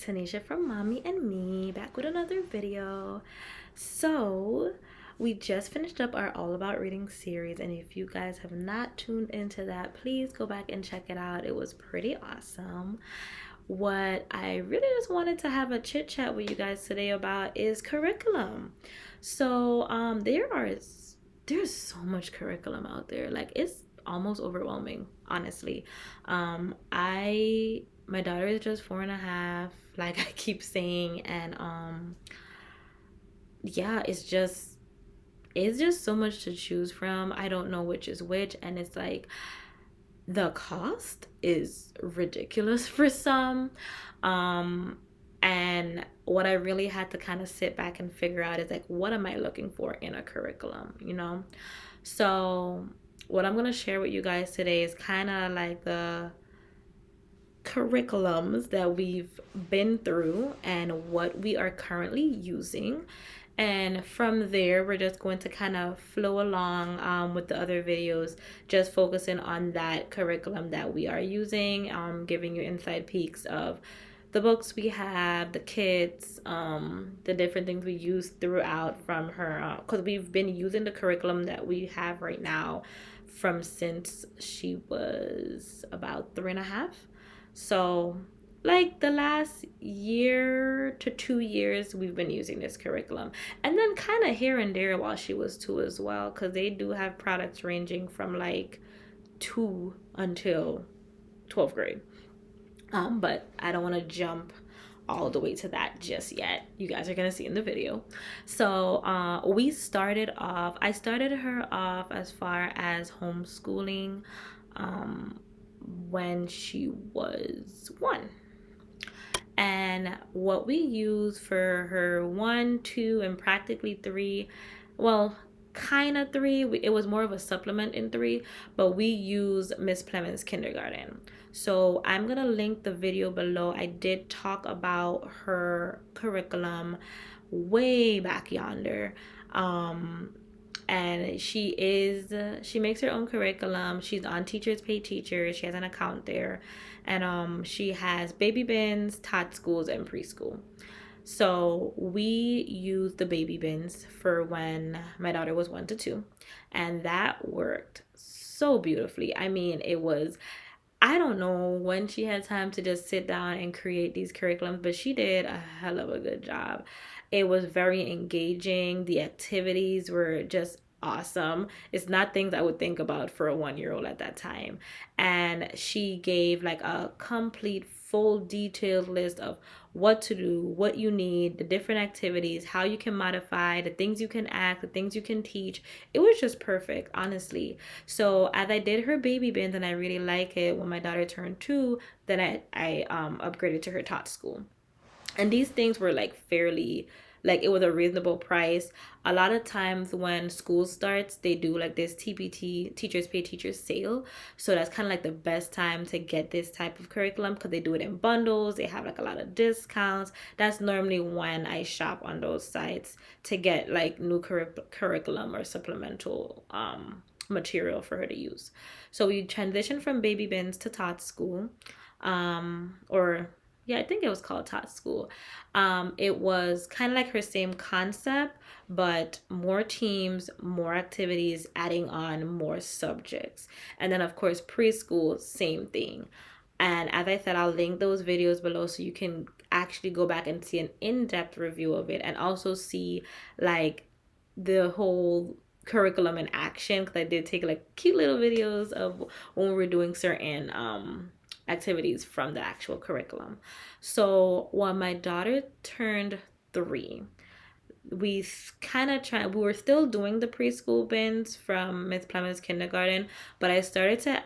Tanisha from Mommy and Me, back with another video. So, we just finished up our All About Reading series, and if you guys have not tuned into that, please go back and check it out. It was pretty awesome. What I really just wanted to have a chit chat with you guys today about is curriculum. So, there's so much curriculum out there. Like, it's almost overwhelming, honestly. I My daughter is just 4.5, like I keep saying, and yeah, it's just so much to choose from. I don't know which is which, and it's like the cost is ridiculous for some. Um and what I really had to kind of sit back and figure out is like, what am I looking for in a curriculum? So what I'm going to share with you guys today is kind of like the curriculums that we've been through and what we are currently using. And from there, we're just going to kind of flow along with the other videos, just focusing on that curriculum that we are using, giving you inside peeks of the books we have, the kits, the different things we use throughout from her. Because we've been using the curriculum that we have right now from since she was about 3.5. So, like the last year to 2 years, we've been using this curriculum. And then kind of here and there while she was 2 as well, because they do have products ranging from like 2 until 12th grade. But I don't want to jump all the way to that just yet. You guys are gonna see in the video. So I started her off as far as homeschooling when she was 1. And what we use for her 1, 2, and practically 3, well, kind of 3, it was more of a supplement in 3, but we use Miss Plemons Kindergarten. So I'm gonna link the video below. I did talk about her curriculum way back yonder. And she makes her own curriculum. She's on Teachers Pay Teachers. She has an account there, and she has baby bins, tot schools, and preschool. So we used the baby bins for when my daughter was 1 to 2, and that worked so beautifully. I mean, I don't know when she had time to just sit down and create these curriculums, but she did a hell of a good job. It was very engaging. The activities were just awesome. It's not things I would think about for a 1-year old at that time. And she gave like a complete, full, detailed list of what to do, what you need, the different activities, how you can modify, the things you can add, the things you can teach. It was just perfect, honestly. So as I did her baby bins and I really like it, when my daughter turned 2, then I upgraded to her tot school. And these things were like fairly, like it was a reasonable price. A lot of times when school starts, they do like this TPT, Teachers Pay Teachers sale. So that's kind of like the best time to get this type of curriculum, because they do it in bundles. They have like a lot of discounts. That's normally when I shop on those sites to get like new curriculum or supplemental material for her to use. So we transitioned from baby bins to tot school, or yeah, I think it was called Tot School. It was kind of like her same concept, but more teams, more activities, adding on more subjects. And then, of course, preschool, same thing. And as I said, I'll link those videos below so you can actually go back and see an in-depth review of it, and also see like the whole curriculum in action, because I did take like cute little videos of when we were doing certain activities from the actual curriculum. So when my daughter turned 3, we kind of tried, we were still doing the preschool bins from Miss Plemons Kindergarten, but I started to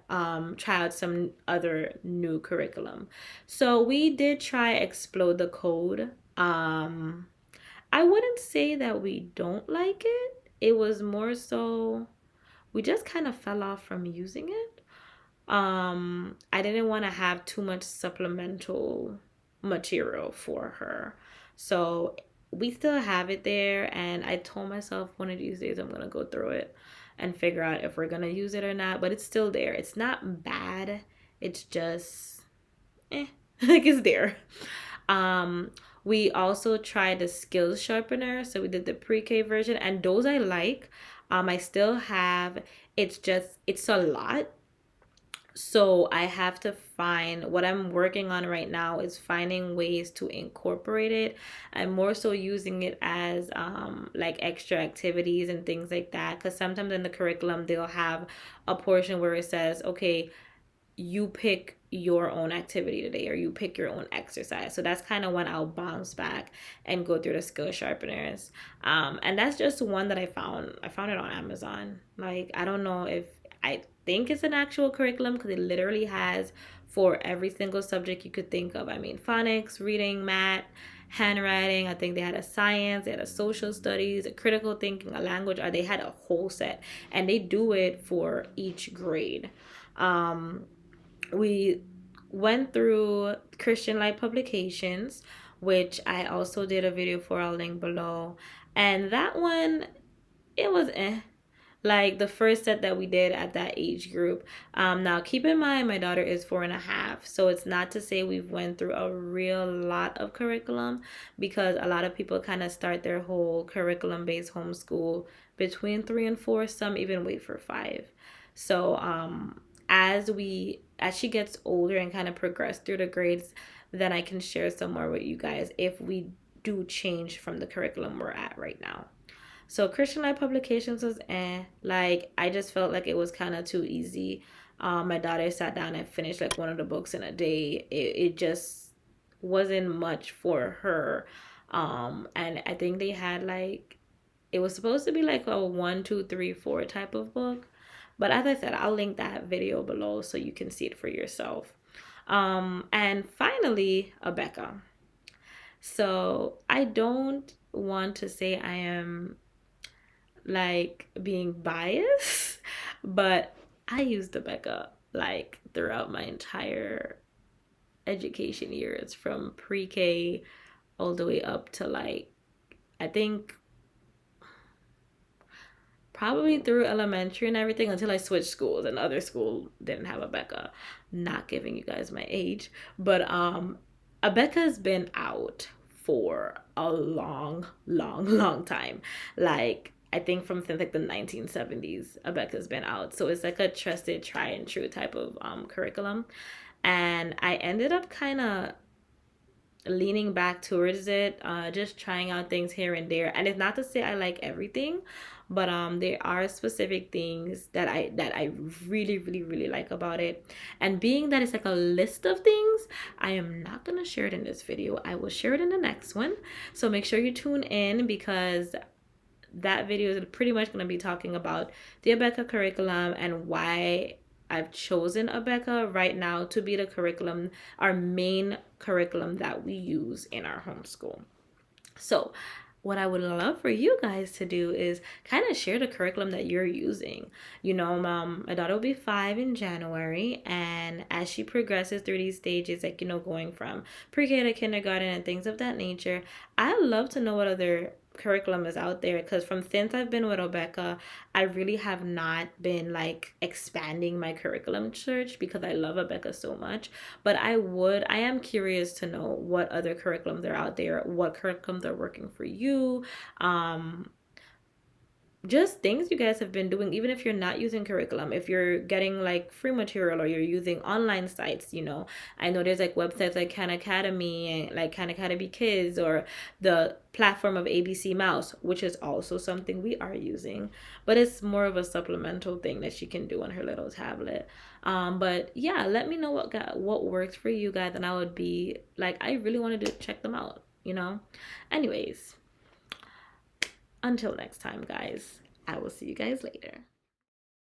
try out some other new curriculum. So we did try Explode the Code. I wouldn't say that we don't like it. It was more so we just kind of fell off from using it. I didn't want to have too much supplemental material for her. So we still have it there, and I told myself one of these days I'm gonna go through it and figure out if we're gonna use it or not. But it's still there. It's not bad. It's just Like it's there. Um, we also tried the skills sharpener. So we did the pre-K version, and those I like. I still have, it's a lot. So I have to find what I'm working on right now is finding ways to incorporate it. I'm more so using it as like extra activities and things like that. Because sometimes in the curriculum they'll have a portion where it says, okay, you pick your own activity today, or you pick your own exercise. So that's kind of when I'll bounce back and go through the skill sharpeners. And that's just one that I found it on Amazon. Like, I don't know if, I think it's an actual curriculum because it literally has for every single subject you could think of. I mean, phonics, reading, math, handwriting. I think they had a science, they had a social studies, a critical thinking, a language, or they had a whole set. And they do it for each grade. Um, we went through Christian Light Publications, which I also did a video for. I'll link below. And that one, it was like the first set that we did at that age group. Now keep in mind my daughter is 4.5, so it's not to say we've went through a real lot of curriculum, because a lot of people kind of start their whole curriculum based homeschool between 3 and 4. Some even wait for 5. So as she gets older and kind of progress through the grades, then I can share some more with you guys if we do change from the curriculum we're at right now. So Christian Life Publications was like, I just felt like it was kind of too easy. My daughter sat down and finished like one of the books in a day. It just wasn't much for her. And I think they had like, it was supposed to be like a 1, 2, 3, 4 type of book. But as I said, I'll link that video below so you can see it for yourself. And finally, Abeka. So I don't want to say I am like being biased, but I used Abeka like throughout my entire education years, from pre-K all the way up to like, I think probably through elementary and everything, until I switched schools and other school didn't have Abeka. Not giving you guys my age, but Abeka's been out for a long, long, long time. Like, I think from since like the 1970s, Abeka's been out. So it's like a trusted, try and true type of curriculum. And I ended up kind of leaning back towards it, just trying out things here and there. And it's not to say I like everything, but there are specific things that I really, really, really like about it. And being that it's like a list of things, I am not gonna share it in this video. I will share it in the next one. So make sure you tune in, because that video is pretty much going to be talking about the Abeka curriculum and why I've chosen Abeka right now to be the curriculum, our main curriculum that we use in our homeschool. So what I would love for you guys to do is kind of share the curriculum that you're using. You know, my daughter will be 5 in January, and as she progresses through these stages, like, you know, going from pre-K to kindergarten and things of that nature, I love to know what other curriculum is out there, because from since I've been with Abeka, I really have not been like expanding my curriculum search, because I love Abeka so much. But I am curious to know what other curriculums are out there, what curriculums are working for you, just things you guys have been doing, even if you're not using curriculum, if you're getting like free material or you're using online sites. You know, I know there's like websites like Khan Academy and like Khan Academy Kids, or the platform of ABC Mouse, which is also something we are using, but it's more of a supplemental thing that she can do on her little tablet. But yeah, let me know what works for you guys, and I would be like, I really wanted to check them out, you know. Anyways, until next time, guys, I will see you guys later.